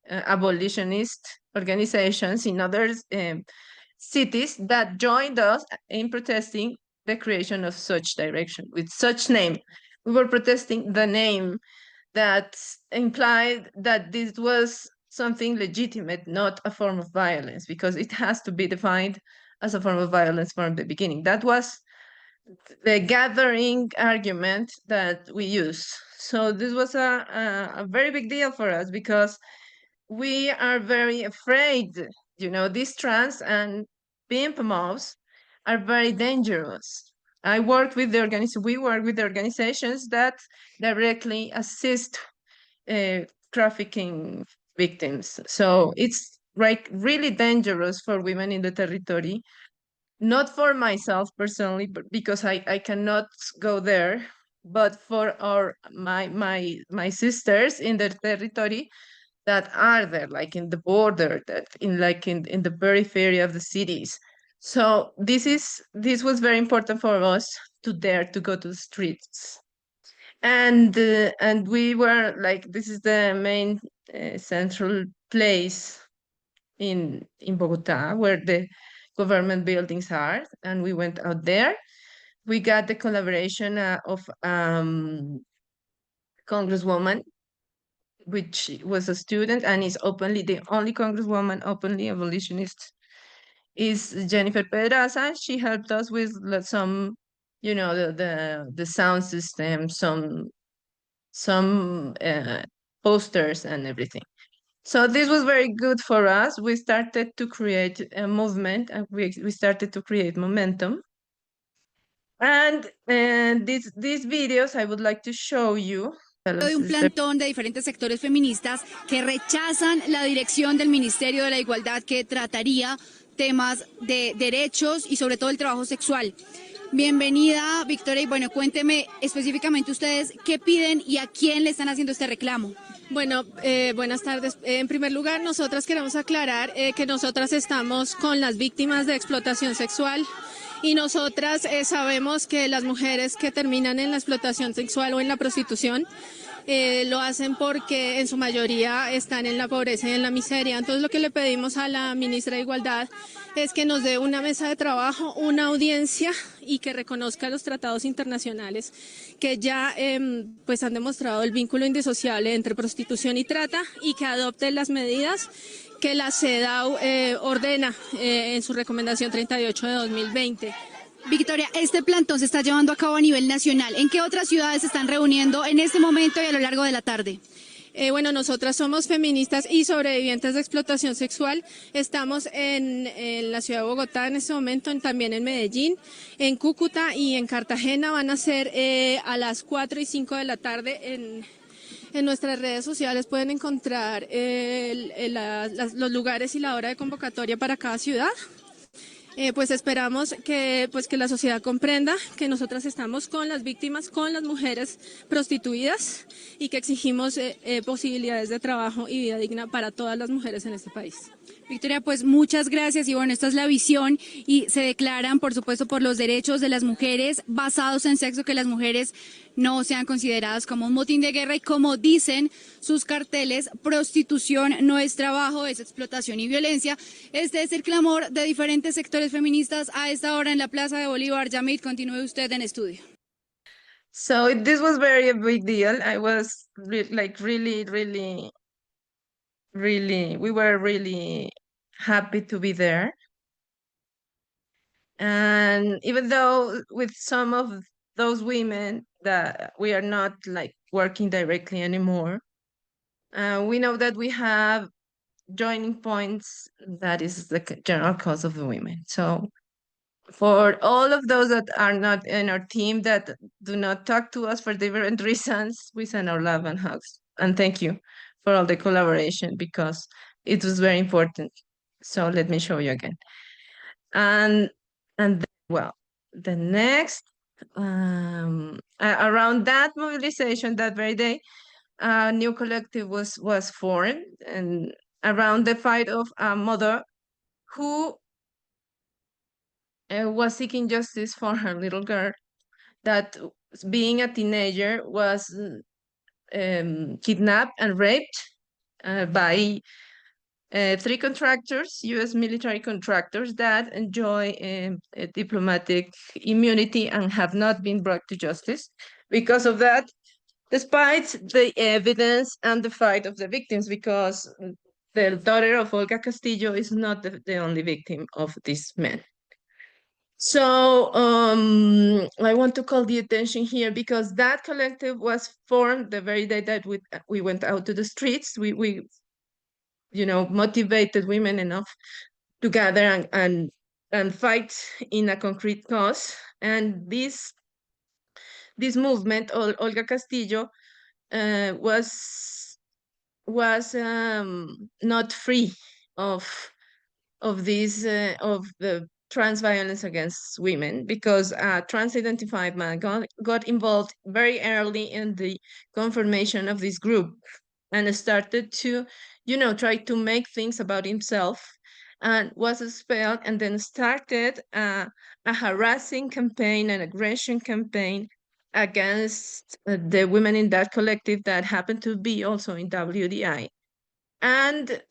abolitionist organizations in other cities that joined us in protesting the creation of such direction with such name. We were protesting the name that implied that this was something legitimate, not a form of violence, because it has to be defined as a form of violence from the beginning. That was the gathering argument that we used. So this was a very big deal for us because we are very afraid, you know, these trans and pimp mobs are very dangerous. We work with the organizations that directly assist trafficking victims. So it's like really dangerous for women in the territory. Not for myself personally, but because I cannot go there, but for my sisters in the territory that are there, like in the border, that in the periphery of the cities. So this was very important for us to dare to go to the streets, and we were like, this is the main central place in Bogota where the government buildings are, and we went out there. We got the collaboration of Congresswoman, which was a student and is openly the only Congresswoman openly abolitionist, is Jennifer Pedraza. She helped us with some, you know, the sound system, some posters and everything. So this was very good for us. We started to create a movement, and we started to create momentum. And these videos I would like to show you. De un plantón de diferentes sectores feministas que rechazan la dirección del Ministerio de la Igualdad, que trataría temas de derechos y sobre todo el trabajo sexual. Bienvenida, Victoria, y bueno, cuénteme específicamente ustedes qué piden y a quién le están haciendo este reclamo. Bueno, buenas tardes. En primer lugar, nosotras queremos aclarar que nosotras estamos con las víctimas de explotación sexual y nosotras sabemos que las mujeres que terminan en la explotación sexual o en la prostitución lo hacen porque en su mayoría están en la pobreza y en la miseria. Entonces lo que le pedimos a la ministra de Igualdad es que nos dé una mesa de trabajo, una audiencia y que reconozca los tratados internacionales que ya pues han demostrado el vínculo indisociable entre prostitución y trata, y que adopte las medidas que la CEDAW ordena en su recomendación 38 de 2020. Victoria, este plantón se está llevando a cabo a nivel nacional. ¿En qué otras ciudades se están reuniendo en este momento y a lo largo de la tarde? Bueno, nosotras somos feministas y sobrevivientes de explotación sexual. Estamos en la ciudad de Bogotá en este momento, también en Medellín, en Cúcuta y en Cartagena. Van a ser a las 4 y 5 de la tarde. En nuestras redes sociales pueden encontrar los lugares y la hora de convocatoria para cada ciudad. Pues esperamos que la sociedad comprenda que nosotras estamos con las víctimas, con las mujeres prostituidas, y que exigimos posibilidades de trabajo y vida digna para todas las mujeres en este país. Victoria, pues muchas gracias, y bueno, esta es la visión, y se declaran, por supuesto, por los derechos de las mujeres basados en sexo, que las mujeres no sean consideradas como un motín de guerra, y como dicen sus carteles, prostitución no es trabajo, es explotación y violencia. Este es el clamor de diferentes sectores feministas a esta hora en la Plaza de Bolívar. Yamit, continúe usted en estudio. So this was very a big deal. I was like really, really, really, we were really happy to be there. And even though with some of those women that we are not like working directly anymore, we know that we have joining points that is the general cause of the women. So for all of those that are not in our team that do not talk to us for different reasons, we send our love and hugs. And thank you for all the collaboration because it was very important. So let me show you again. And well, the next around that mobilization that very day, a new collective was formed, and around the fight of a mother who was seeking justice for her little girl that, being a teenager, was kidnapped and raped by three contractors, U.S. military contractors that enjoy a diplomatic immunity and have not been brought to justice. Because of that, despite the evidence and the fight of the victims, because the daughter of Olga Castillo is not the only victim of these men. So I want to call the attention here because that collective was formed the very day that we went out to the streets. We motivated women enough to gather and fight in a concrete cause. And this movement, Olga Castillo, was not free of the trans violence against women, because a trans-identified man got involved very early in the confirmation of this group and started to, try to make things about himself, and was expelled, and then started a harassing campaign, an aggression campaign against the women in that collective that happened to be also in WDI. And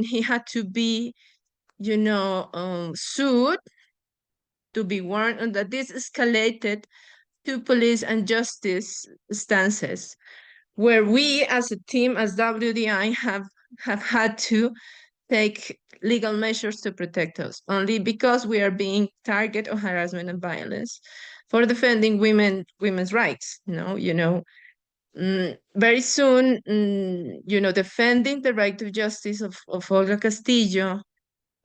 he had to be sued, to be warned, and that this escalated to police and justice stances, where we as a team, as WDI, have had to take legal measures to protect us, only because we are being target of harassment and violence for defending women's rights. Very soon, defending the right to justice of Olga Castillo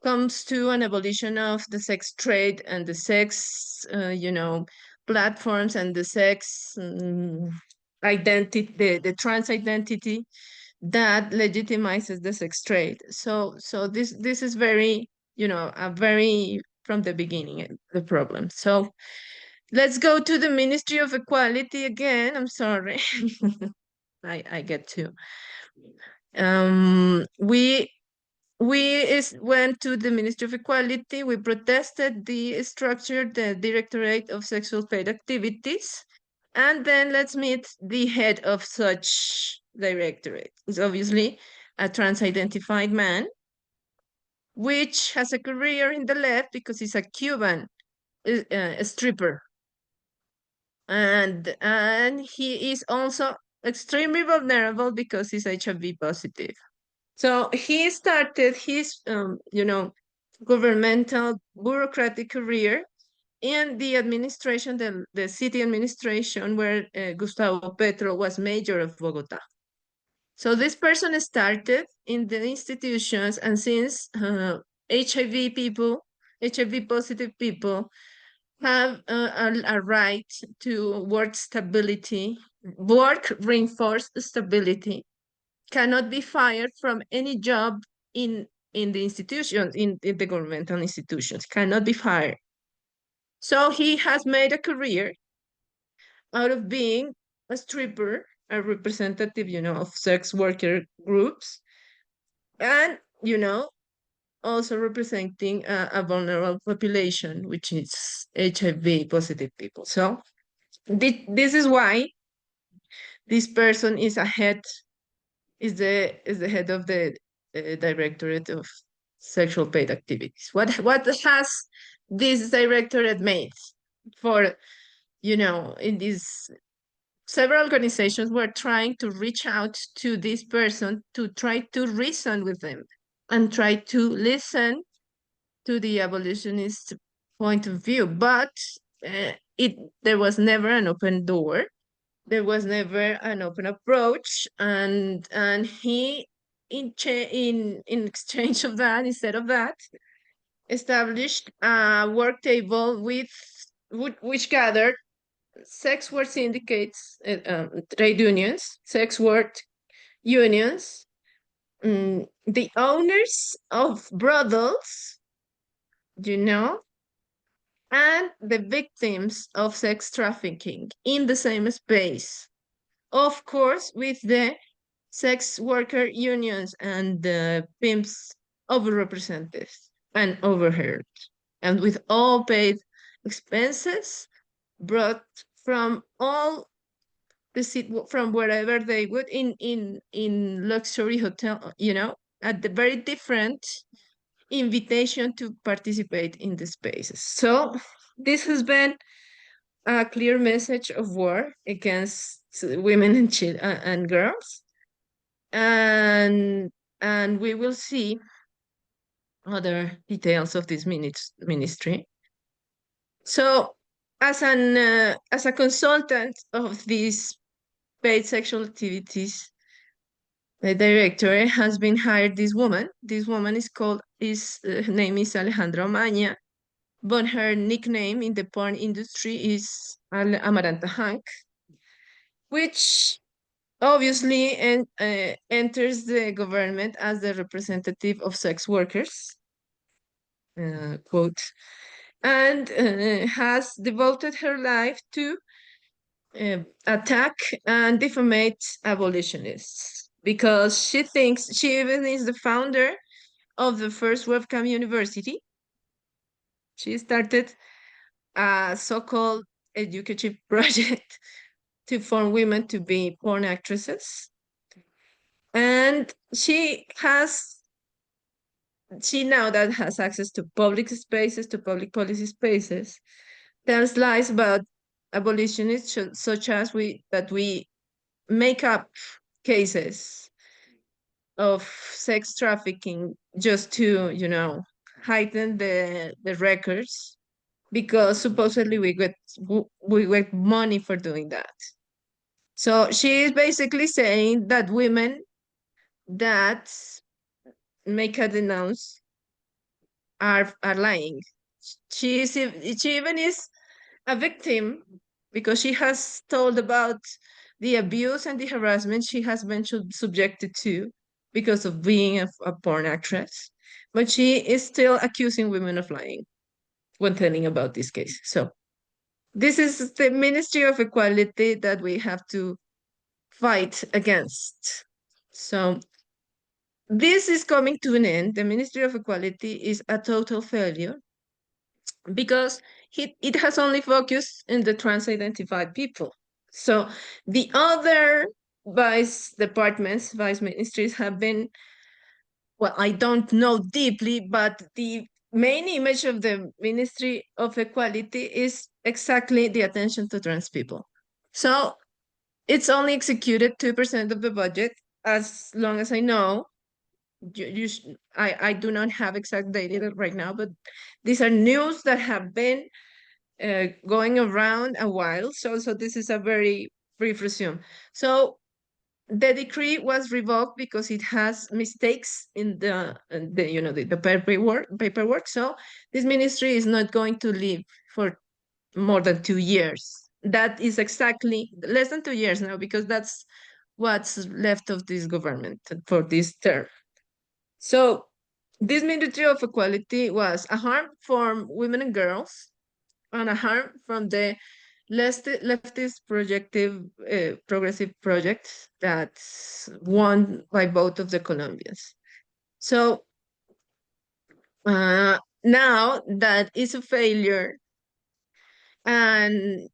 comes to an abolition of the sex trade and the sex, platforms and the sex identity, the trans identity that legitimizes the sex trade. So this is very, a very from the beginning the problem. So let's go to the Ministry of Equality again. I'm sorry, I get to. We went to the Ministry of Equality. We protested the structure, the Directorate of Sexual Paid Activities. And then let's meet the head of such directorate. It's obviously a trans-identified man, which has a career in the left because he's a Cuban stripper. And he is also extremely vulnerable because he's HIV positive. So he started his, governmental bureaucratic career in the administration, the city administration, where Gustavo Petro was mayor of Bogota. So this person started in the institutions, and since HIV positive people have a right to work reinforced stability, cannot be fired from any job in the institutions, in the governmental institutions, cannot be fired. So he has made a career out of being a stripper, a representative, of sex worker groups, and, also representing a vulnerable population, which is HIV positive people. So this is why this person is the head of the Directorate of Sexual Paid Activities. What has this directorate made for in these several organizations were trying to reach out to this person to try to reason with them and try to listen to the abolitionist point of view. But there was never an open door. There was never an open approach, and he in exchange of that, instead of that, established a work table which gathered sex work syndicates, trade unions, sex work unions, the owners of brothels, and the victims of sex trafficking in the same space. Of course, with the sex worker unions and the pimps overrepresented and overheard, and with all paid expenses brought from all the city, from wherever they would, in luxury hotel, at the very different invitation to participate in the spaces. So this has been a clear message of war against women and girls, and we will see other details of this ministry. So as a consultant of these paid sexual activities, the director has been hired this woman. This woman her name is Alejandra Omaña, but her nickname in the porn industry is Amaranta Hank, which obviously enters the government as the representative of sex workers, quote, and has devoted her life to attack and defamate abolitionists, because she thinks she even is the founder of the first webcam university. She started a so-called educative project to form women to be porn actresses. And she now that has access to public spaces, to public policy spaces, tells lies about abolitionists, such as we make up cases of sex trafficking just to, heighten the records, because supposedly we get money for doing that. So she is basically saying that women that make a denounce are lying. She even is a victim, because she has told about the abuse and the harassment she has been subjected to because of being a porn actress, but she is still accusing women of lying when telling about this case. So this is the Ministry of Equality that we have to fight against. So this is coming to an end. The Ministry of Equality is a total failure, because it has only focused in the trans-identified people. So the other vice ministries have been, well, I don't know deeply, but the main image of the Ministry of Equality is exactly the attention to trans people. So it's only executed 2% of the budget, as long as I know. I do not have exact data right now, but these are news that have been going around a while. So this is a very brief resume. So the decree was revoked because it has mistakes in the paperwork. So this ministry is not going to live for more than 2 years. That is exactly less than 2 years now, because that's what's left of this government for this term. So this Ministry of Equality was a harm for women and girls, and a harm from the leftist progressive projects that's won by both of the Colombians. So now that is a failure, and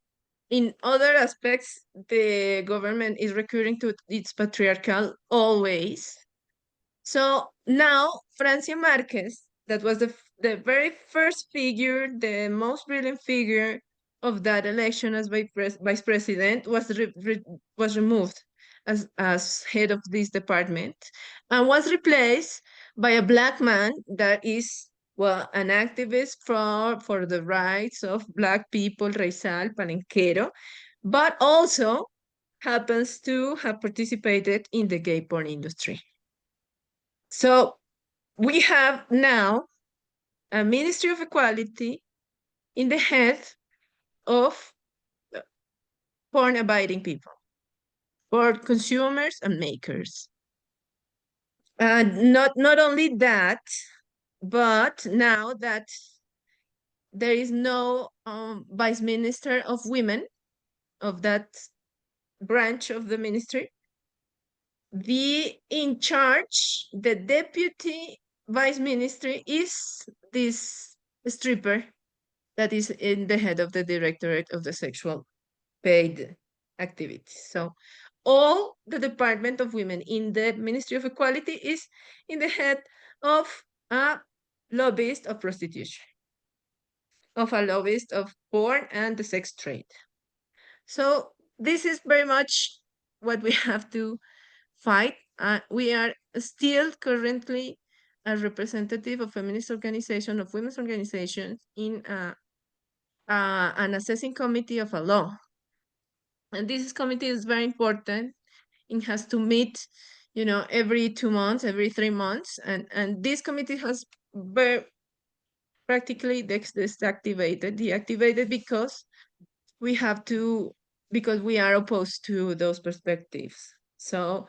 in other aspects, the government is recurring to its patriarchal always. So now Francia Marquez, that was the very first figure, the most brilliant figure of that election as vice president was removed as head of this department and was replaced by a Black man that is, well, an activist for the rights of Black people, Reizal Palenquero, but also happens to have participated in the gay porn industry. So we have now a Ministry of Equality in the head of porn abiding people, for consumers and makers. And not only that, but now that there is no vice minister of women of that branch of the ministry, the in charge, the deputy vice ministry is this stripper that is in the head of the directorate of the sexual paid activities. So all the Department of Women in the Ministry of Equality is in the head of a lobbyist of prostitution, of a lobbyist of porn and the sex trade. So this is very much what we have to fight. We are still currently a representative of feminist organization, of women's organizations in an assessing committee of a law. And this committee is very important. It has to meet, every 2 months, every 3 months. And this committee has practically deactivated because because we are opposed to those perspectives. So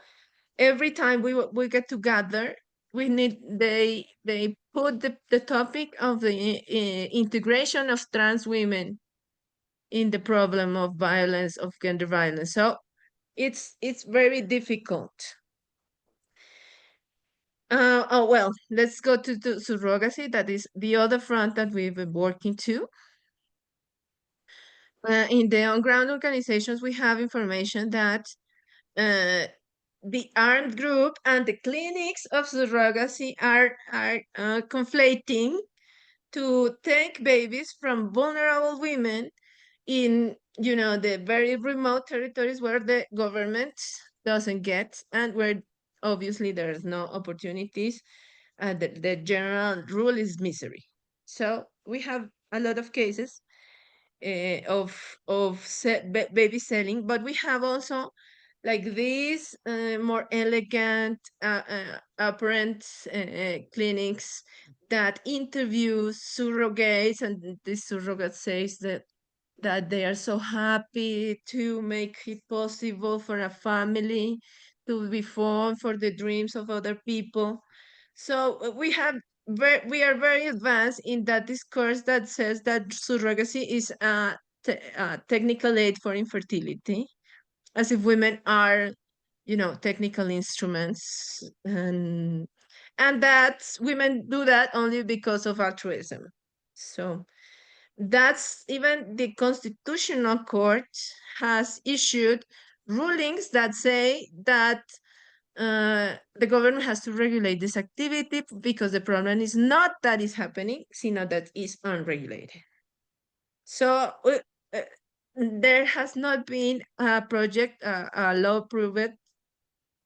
every time we get together, they put the topic of the integration of trans women in the problem of violence, of gender violence. So it's very difficult. Well, let's go to surrogacy. That is the other front that we've been working to. In the on-ground organizations, we have information that the armed group and the clinics of surrogacy are conflating to take babies from vulnerable women in the very remote territories where the government doesn't get, and where obviously there's no opportunities. The general rule is misery. So we have a lot of cases of baby selling, but we have also like these more elegant apparent clinics that interview surrogates, and the surrogate says that they are so happy to make it possible for a family to be formed for the dreams of other people. So we are very advanced in that discourse that says that surrogacy is a technical aid for infertility, as if women are, technical instruments, and that women do that only because of altruism. So that's even the Constitutional Court has issued rulings that say that the government has to regulate this activity because the problem is not that it's happening, sino that it's unregulated. So there has not been a project, a law approved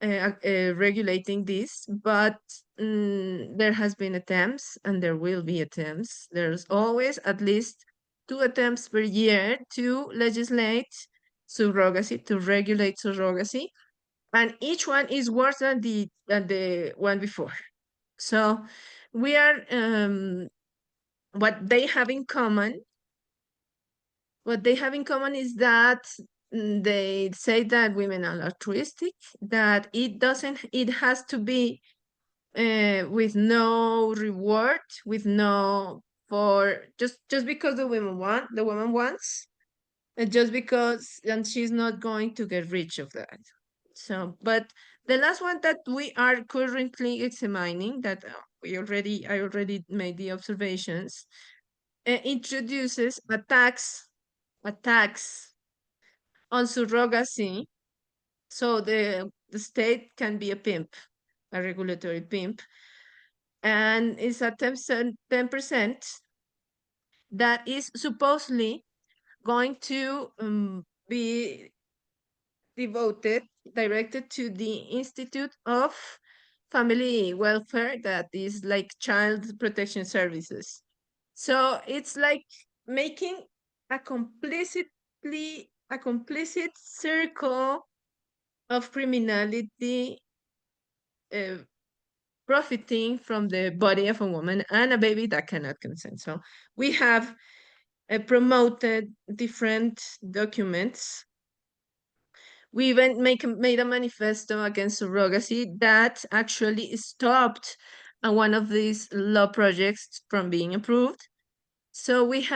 regulating this, but there has been attempts, and there will be attempts. There's always at least 2 attempts per year to legislate surrogacy, to regulate surrogacy, and each one is worse than the one before. So we are what they have in common is that they say that women are altruistic, that it has to be with no reward, with no, for just because the woman wants, and just because, and she's not going to get rich of that. So, but the last one that we are currently examining, that I already made the observations, introduces a tax on surrogacy, so the state can be a pimp, a regulatory pimp, and it's a 10% that is supposedly going to be directed to the Institute of Family Welfare, that is like Child Protection Services. So it's like making a complicit circle of criminality, profiting from the body of a woman and a baby that cannot consent. So we have promoted different documents. We even made a manifesto against surrogacy that actually stopped one of these law projects from being approved. So we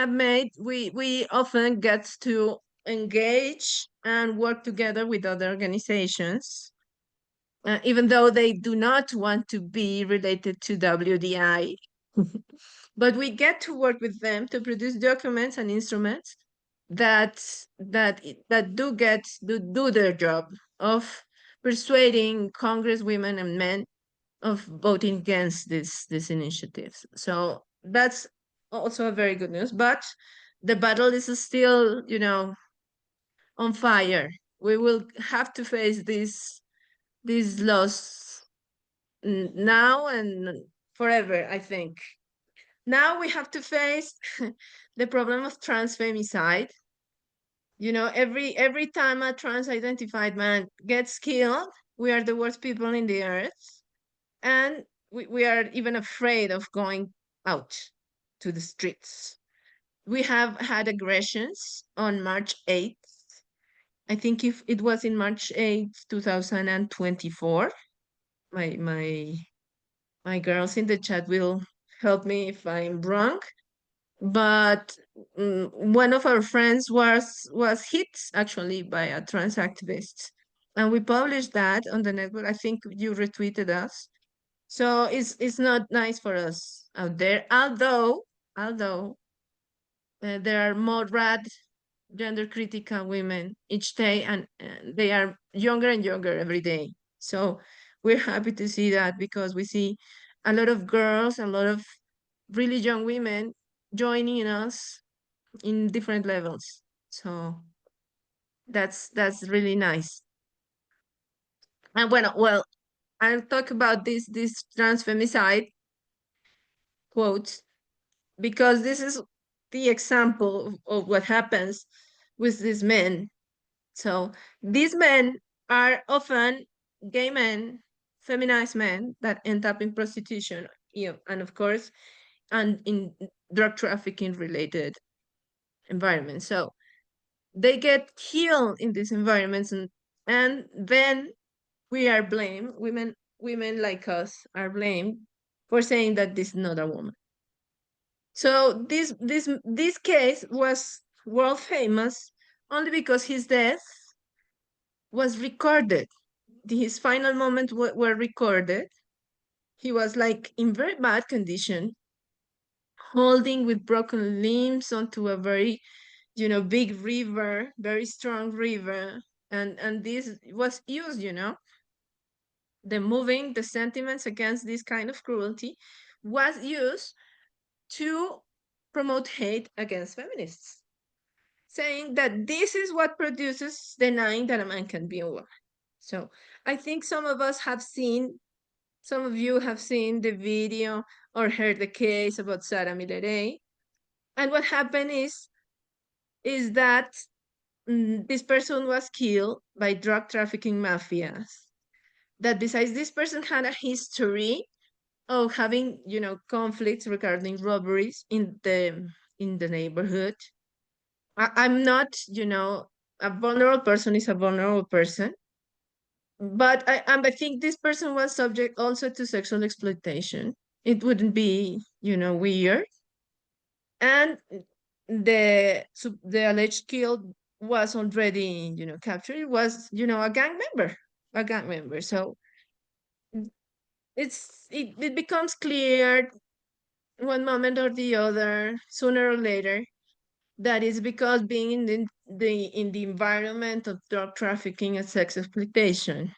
often get to engage and work together with other organizations, even though they do not want to be related to WDI. But we get to work with them to produce documents and instruments that do their job of persuading congresswomen and men of voting against these initiatives. So that's also a very good news. But the battle is still, on fire. We will have to face these laws now and forever, I think. Now we have to face the problem of trans femicide. Every time a trans identified man gets killed, we are the worst people in the earth. And we are even afraid of going out to the streets. We have had aggressions on March 8th. I think if it was in March 8th, 2024. My girls in the chat will help me if I'm wrong. But one of our friends was hit actually by a trans activist, and we published that on the network. I think you retweeted us. So it's not nice for us out there, although there are more rad gender critical women each day, and they are younger and younger every day. So we're happy to see that, because we see a lot of girls, a lot of really young women joining us in different levels. So that's really nice. And well, I'll talk about this trans femicide quotes, because this is the example of what happens with these men. So these men are often gay men, feminized men that end up in prostitution, and of course, and in drug trafficking related environments. So they get killed in these environments, and then we are blamed. Women like us are blamed for saying that this is not a woman. So this case was world famous only because his death was recorded. His final moments were recorded. He was like in very bad condition, holding with broken limbs onto a very, big river, very strong river. And this was used, the sentiments against this kind of cruelty was used to promote hate against feminists, saying that this is what produces denying that a man can be a woman. So I think some of you have seen the video or heard the case about Sarah Miller. And what happened is that this person was killed by drug trafficking mafias. That besides, this person had a history of having, conflicts regarding robberies in the neighborhood. I'm not, a vulnerable person is a vulnerable person. But I think this person was subject also to sexual exploitation. It wouldn't be, weird. And the alleged kill was already, captured. It was, a gang member. So it becomes clear one moment or the other, sooner or later, that is because being in the environment of drug trafficking and sex exploitation.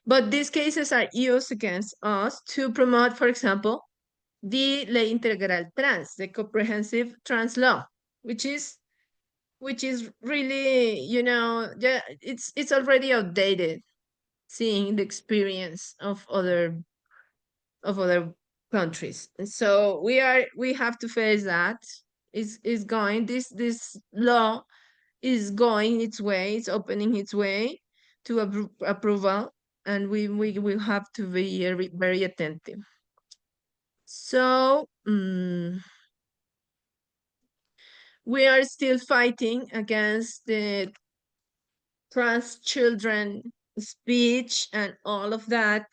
But these cases are used against us to promote, for example, the Ley Integral Trans, the comprehensive trans law, which is which is really, yeah, it's already outdated, seeing the experience of other countries. So we have to face that. Is going this law is going its way, it's opening its way to approval, and we will have to be very attentive. So we are still fighting against the trans children speech and all of that.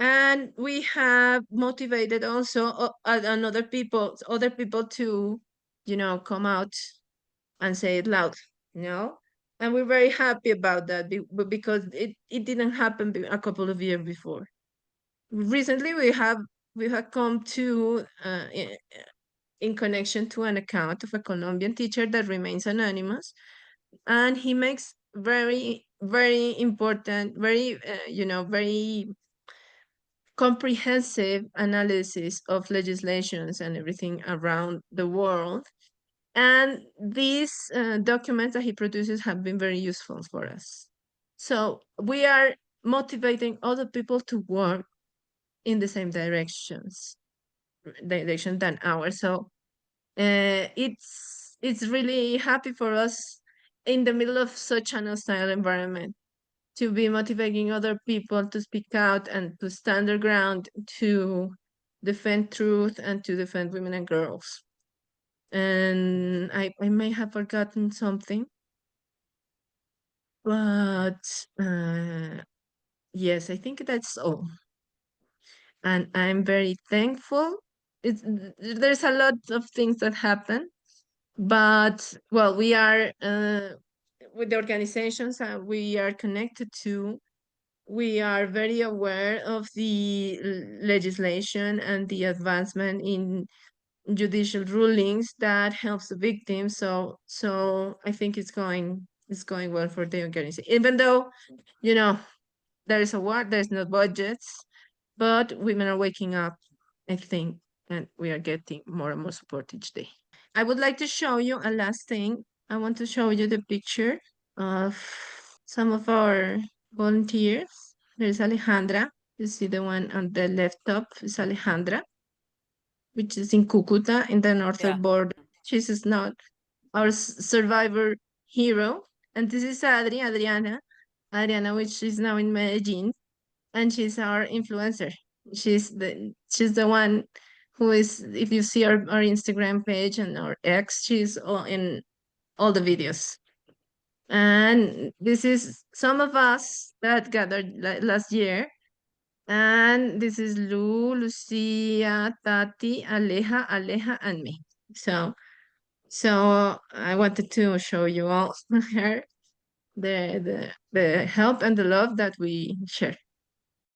And we have motivated also other people to, come out and say it loud, and we're very happy about that because it didn't happen a couple of years before. Recently we have come to in connection to an account of a Colombian teacher that remains anonymous, and he makes very very important, very comprehensive analysis of legislations and everything around the world. And these documents that he produces have been very useful for us. So we are motivating other people to work in the same direction than ours. So it's really happy for us in the middle of such an hostile environment to be motivating other people to speak out and to stand their ground, to defend truth and to defend women and girls. And I may have forgotten something, but yes, I think that's all. And I'm very thankful. There's a lot of things that happen, but well, we are with the organizations that we are connected to. We are very aware of the legislation and the advancement in judicial rulings that helps the victims. So I think it's going well for the organization, even though there is a war, there's no budgets, but women are waking up, I think, and we are getting more and more support each day. I would like to show you a last thing. I want to show you the picture of some of our volunteers. There's Alejandra. You see the one on the left top is Alejandra, which is in Cucuta in the northern border. She's not our survivor hero. And this is Adriana, which is now in Medellin, and she's our influencer. She's the one who is, if you see our Instagram page and our X, she's in all the videos. And this is some of us that gathered last year. And this is Lucia, Tati, Aleja, and me. So I wanted to show you all her the help and the love that we share.